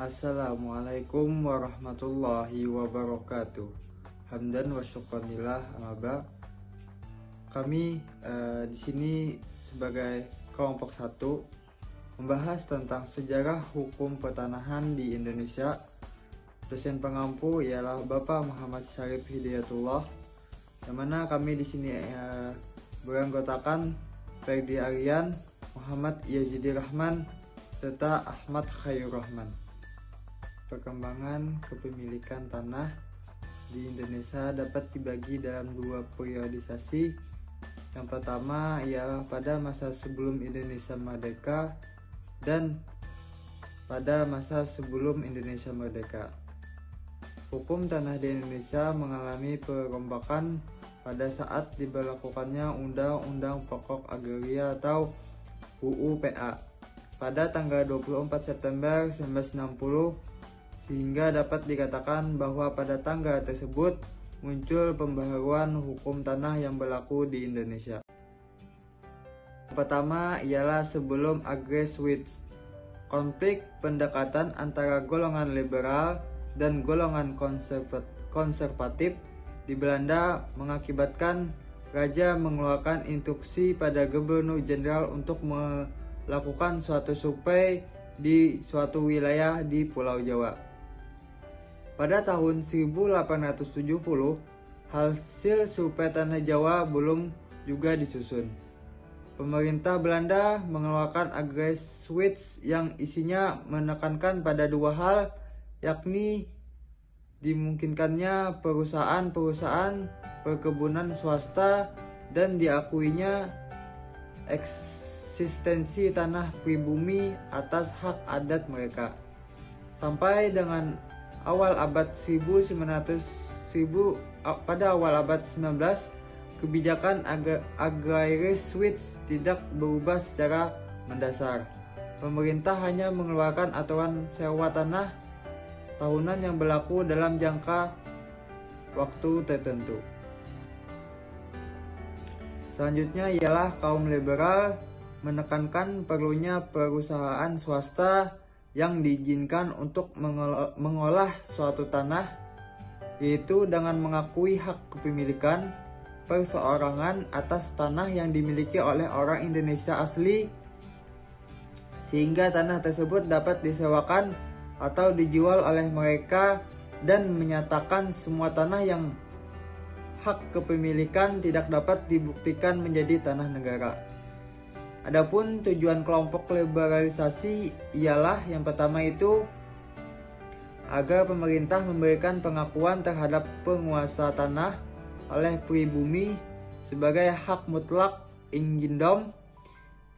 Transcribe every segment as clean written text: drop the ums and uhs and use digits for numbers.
Assalamualaikum warahmatullahi wabarakatuh. Hamdan wa syukranillah amaba. Kami di sini sebagai kelompok 1 membahas tentang sejarah hukum pertanahan di Indonesia. Dosen pengampu ialah Bapak Muhammad Syarif Hidayatullah, yang mana kami di sini beranggotakan Ferdi Aryan, Muhammad Yazidi Rahman, serta Ahmad Khairur Rahman. Perkembangan kepemilikan tanah di Indonesia dapat dibagi dalam 2 periodisasi. Yang pertama ialah pada masa sebelum Indonesia merdeka dan pada masa sebelum Indonesia merdeka. Hukum tanah di Indonesia mengalami perombakan pada saat diberlakukannya Undang-Undang Pokok Agraria atau UU PA pada tanggal 24 September 1960, sehingga dapat dikatakan bahwa pada tanggal tersebut muncul pembaharuan hukum tanah yang berlaku di Indonesia. Pertama ialah sebelum Agrarian, konflik pendekatan antara golongan liberal dan golongan konservatif di Belanda mengakibatkan Raja mengeluarkan instruksi pada Gubernur Jenderal untuk melakukan suatu survei di suatu wilayah di Pulau Jawa. Pada tahun 1870, hasil survei tanah Jawa belum juga disusun. Pemerintah Belanda mengeluarkan Agrarian yang isinya menekankan pada 2 hal, yakni dimungkinkannya perusahaan-perusahaan perkebunan swasta dan diakuinya eksistensi tanah pribumi atas hak adat mereka. Sampai dengan pada awal abad 19, kebijakan Agrarian tidak berubah secara mendasar. Pemerintah hanya mengeluarkan aturan sewa tanah tahunan yang berlaku dalam jangka waktu tertentu. Selanjutnya ialah kaum liberal menekankan perlunya perusahaan swasta yang diizinkan untuk mengolah suatu tanah, yaitu dengan mengakui hak kepemilikan perseorangan atas tanah yang dimiliki oleh orang Indonesia asli, sehingga tanah tersebut dapat disewakan atau dijual oleh mereka, dan menyatakan semua tanah yang hak kepemilikan tidak dapat dibuktikan menjadi tanah negara. Adapun tujuan kelompok liberalisasi ialah yang pertama itu agar pemerintah memberikan pengakuan terhadap penguasa tanah oleh pribumi sebagai hak mutlak ingindom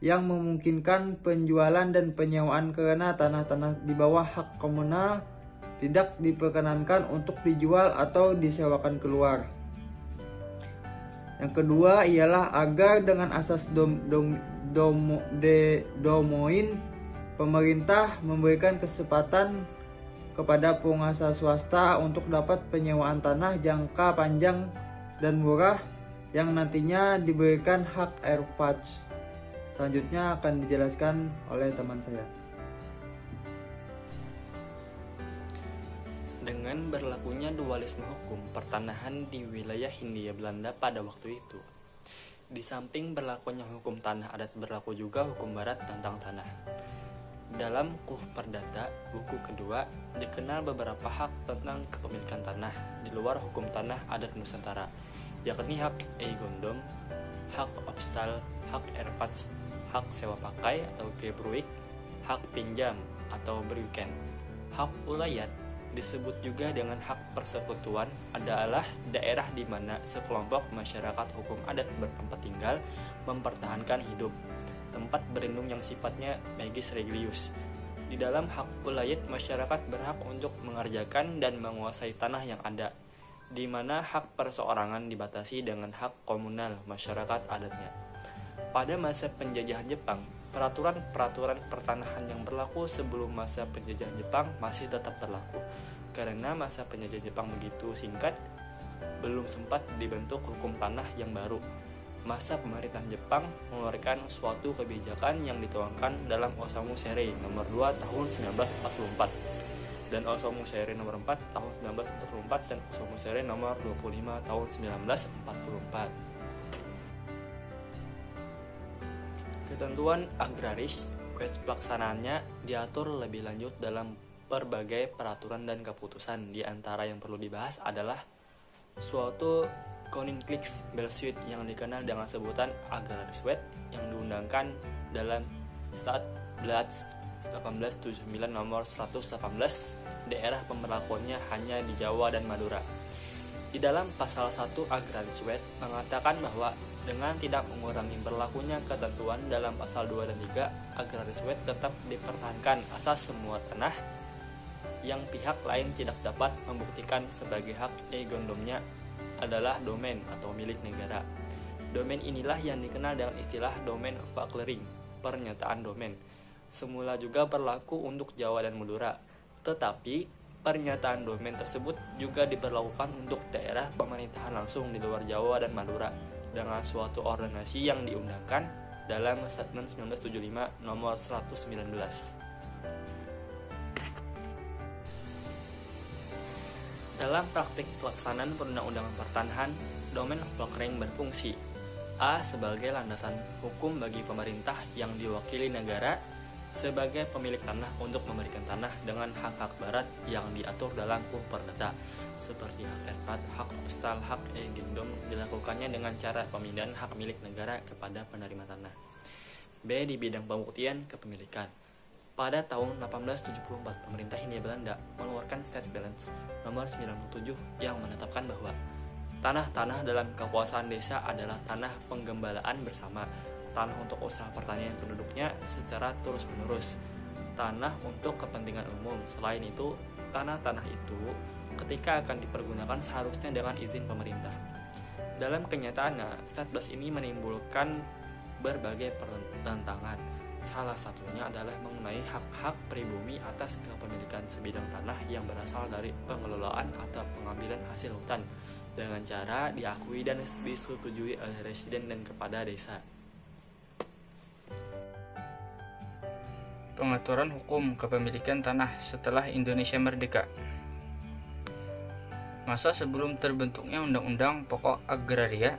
yang memungkinkan penjualan dan penyewaan, karena tanah-tanah di bawah hak komunal tidak diperkenankan untuk dijual atau disewakan keluar. Yang kedua ialah agar dengan asas domoin pemerintah memberikan kesempatan kepada penguasa swasta untuk dapat penyewaan tanah jangka panjang dan murah yang nantinya diberikan hak airpatch. Selanjutnya akan dijelaskan oleh teman saya. Dengan berlakunya dualisme hukum pertanahan di wilayah Hindia Belanda pada waktu itu, di samping berlakunya hukum tanah adat, berlaku juga hukum barat tentang tanah. Dalam Kuh Perdata, buku kedua, dikenal beberapa hak tentang kepemilikan tanah di luar hukum tanah adat Nusantara, yakni hak eigondom, hak obstal, hak erpatch, hak sewa pakai atau gebruik, hak pinjam atau beruken. Hak ulayat disebut juga dengan hak persekutuan, adalah daerah di mana sekelompok masyarakat hukum adat bertempat tinggal, mempertahankan hidup, tempat berlindung yang sifatnya magis religius. Di dalam hak ulayat, masyarakat berhak untuk mengerjakan dan menguasai tanah yang ada, di mana hak perseorangan dibatasi dengan hak komunal masyarakat adatnya. Pada masa penjajahan Jepang, peraturan-peraturan pertanahan yang berlaku sebelum masa penjajahan Jepang masih tetap berlaku. Karena masa penjajahan Jepang begitu singkat, belum sempat dibentuk hukum tanah yang baru. masa pemerintahan Jepang mengeluarkan suatu kebijakan yang dituangkan dalam Osamu Sere nomor 2 tahun 1944 dan Osamu Sere nomor 4 tahun 1944 dan Osamu Sere nomor 25 tahun 1944. Ketentuan agraris pelaksanaannya diatur lebih lanjut dalam berbagai peraturan dan keputusan. Di antara yang perlu dibahas adalah suatu Koninklijks Besluit yang dikenal dengan sebutan Agrariswet yang diundangkan dalam Stadsblad 1879 nomor 118. Daerah pemberlakuannya hanya di Jawa dan Madura. Di dalam pasal 1 Agrariswet mengatakan bahwa dengan tidak mengurangi berlakunya ketentuan dalam pasal 2 dan 3, Agrariswet tetap dipertahankan asas semua tanah yang pihak lain tidak dapat membuktikan sebagai hak eigondomnya adalah domain atau milik negara. Domain inilah yang dikenal dengan istilah domain verklaring, pernyataan domain. Semula juga berlaku untuk Jawa dan Madura, tetapi pernyataan domain tersebut juga diberlakukan untuk daerah pemerintahan langsung di luar Jawa dan Madura dengan suatu ordonansi yang diundangkan dalam Statement 1975 nomor 119. Dalam praktik pelaksanaan perundang-undangan pertanahan, domain verklaring berfungsi A. Sebagai landasan hukum bagi pemerintah yang diwakili negara sebagai pemilik tanah untuk memberikan tanah dengan hak-hak barat yang diatur dalam Hukum Perdata seperti hak erpat, hak postal, hak eigendom dilakukannya dengan cara pemindahan hak milik negara kepada penerima tanah. B. Di bidang pembuktian kepemilikan. Pada tahun 1874, pemerintah Hindia Belanda mengeluarkan State Balance nomor 97 yang menetapkan bahwa tanah-tanah dalam kekuasaan desa adalah tanah penggembalaan bersama, tanah untuk usaha pertanian penduduknya secara terus-menerus, tanah untuk kepentingan umum. Selain itu, tanah-tanah itu ketika akan dipergunakan seharusnya dengan izin pemerintah. Dalam kenyataannya, State Balance ini menimbulkan berbagai pertentangan. Salah satunya adalah mengenai hak-hak pribumi atas kepemilikan sebidang tanah yang berasal dari pengelolaan atau pengambilan hasil hutan dengan cara diakui dan disetujui oleh residen dan kepada desa. Pengaturan hukum kepemilikan tanah setelah Indonesia merdeka. Masa sebelum terbentuknya Undang-Undang Pokok Agraria,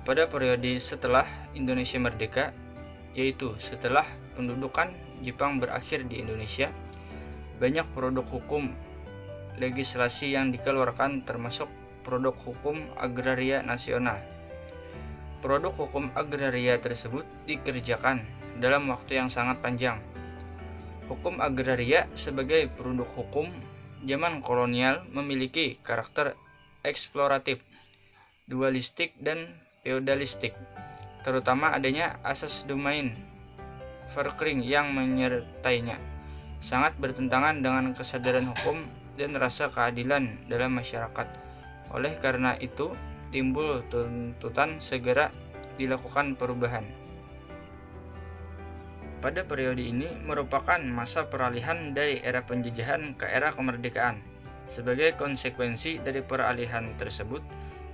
pada periode setelah Indonesia merdeka, yaitu setelah pendudukan Jepang berakhir di Indonesia, banyak produk hukum legislasi yang dikeluarkan termasuk produk hukum agraria nasional. Produk hukum agraria tersebut dikerjakan dalam waktu yang sangat panjang. Hukum agraria sebagai produk hukum zaman kolonial memiliki karakter eksploratif, dualistik, dan feodalistik, terutama adanya asas domain verklaring yang menyertainya, sangat bertentangan dengan kesadaran hukum dan rasa keadilan dalam masyarakat. Oleh karena itu, timbul tuntutan segera dilakukan perubahan. Pada periode ini merupakan masa peralihan dari era penjajahan ke era kemerdekaan. Sebagai konsekuensi dari peralihan tersebut,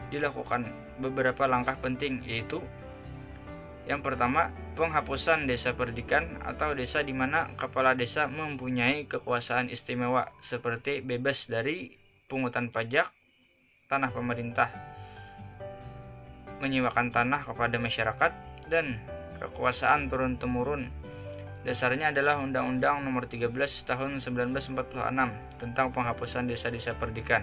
dilakukan beberapa langkah penting, yaitu yang pertama, penghapusan desa perdikan atau desa di mana kepala desa mempunyai kekuasaan istimewa seperti bebas dari pungutan pajak tanah pemerintah, menyewakan tanah kepada masyarakat, dan kekuasaan turun-temurun. Dasarnya adalah Undang-Undang Nomor 13 Tahun 1946 tentang penghapusan desa-desa perdikan.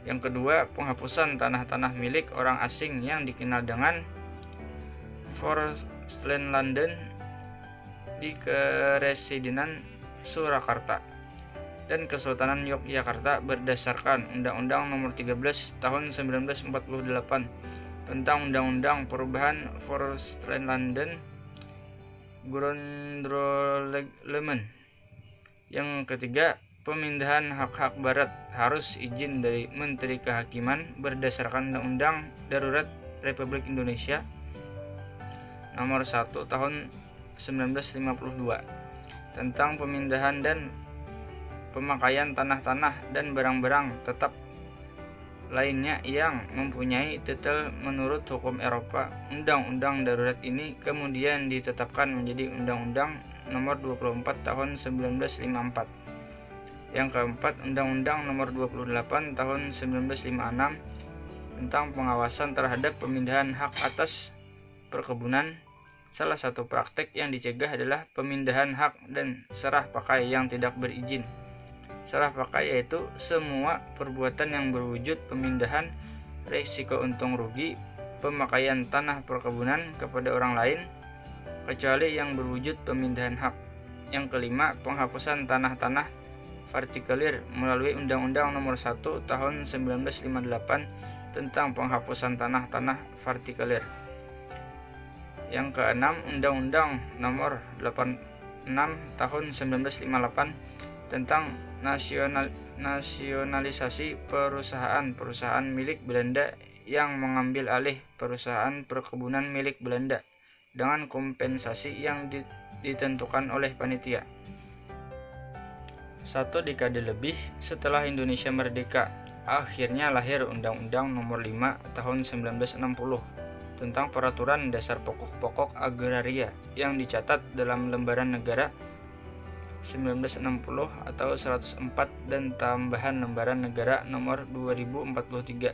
Yang kedua, penghapusan tanah-tanah milik orang asing yang dikenal dengan Forstlandlanden di Keresidenan Surakarta dan Kesultanan Yogyakarta berdasarkan Undang-Undang Nomor 13 Tahun 1948 tentang Undang-Undang Perubahan Forstlandlanden Grundreglement. Yang ketiga, pemindahan hak-hak barat harus izin dari Menteri Kehakiman berdasarkan Undang-Undang Darurat Republik Indonesia Nomor 1 Tahun 1952 tentang pemindahan dan pemakaian tanah-tanah dan barang-barang tetap lainnya yang mempunyai titel menurut hukum Eropa. Undang-undang darurat ini kemudian ditetapkan menjadi Undang-Undang Nomor 24 Tahun 1954. Yang keempat, Undang-Undang Nomor 28 Tahun 1956 tentang pengawasan terhadap pemindahan hak atas perkebunan. Salah satu praktek yang dicegah adalah pemindahan hak dan serah pakai yang tidak berizin. Serah pakai yaitu semua perbuatan yang berwujud pemindahan, risiko untung rugi, pemakaian tanah perkebunan kepada orang lain, kecuali yang berwujud pemindahan hak. Yang kelima, penghapusan tanah-tanah partikelir melalui Undang-Undang Nomor 1 Tahun 1958 tentang penghapusan tanah-tanah partikelir. Yang keenam, Undang-Undang Nomor 86 Tahun 1958 tentang nasionalisasi perusahaan-perusahaan milik Belanda yang mengambil alih perusahaan perkebunan milik Belanda dengan kompensasi yang ditentukan oleh panitia. 1 dekade lebih setelah Indonesia merdeka, akhirnya lahir Undang-Undang Nomor 5 Tahun 1960 tentang Peraturan Dasar Pokok-Pokok Agraria yang dicatat dalam Lembaran Negara 1960 atau 104 dan tambahan Lembaran Negara Nomor 2043.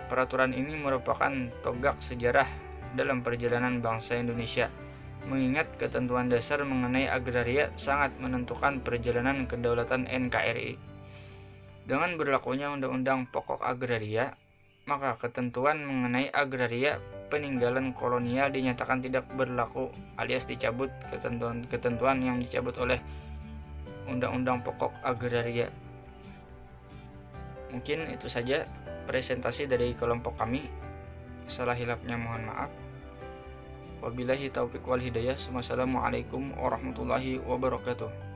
Peraturan ini merupakan tonggak sejarah dalam perjalanan bangsa Indonesia, mengingat ketentuan dasar mengenai agraria sangat menentukan perjalanan kedaulatan NKRI. Dengan berlakunya Undang-Undang Pokok Agraria, maka ketentuan mengenai agraria peninggalan kolonial dinyatakan tidak berlaku alias dicabut ketentuan yang dicabut oleh Undang-Undang Pokok Agraria. Mungkin itu saja presentasi dari kelompok kami. Salah hilapnya mohon maaf. Wabillahi taufiq wal hidayah. Wassalamualaikum warahmatullahi wabarakatuh.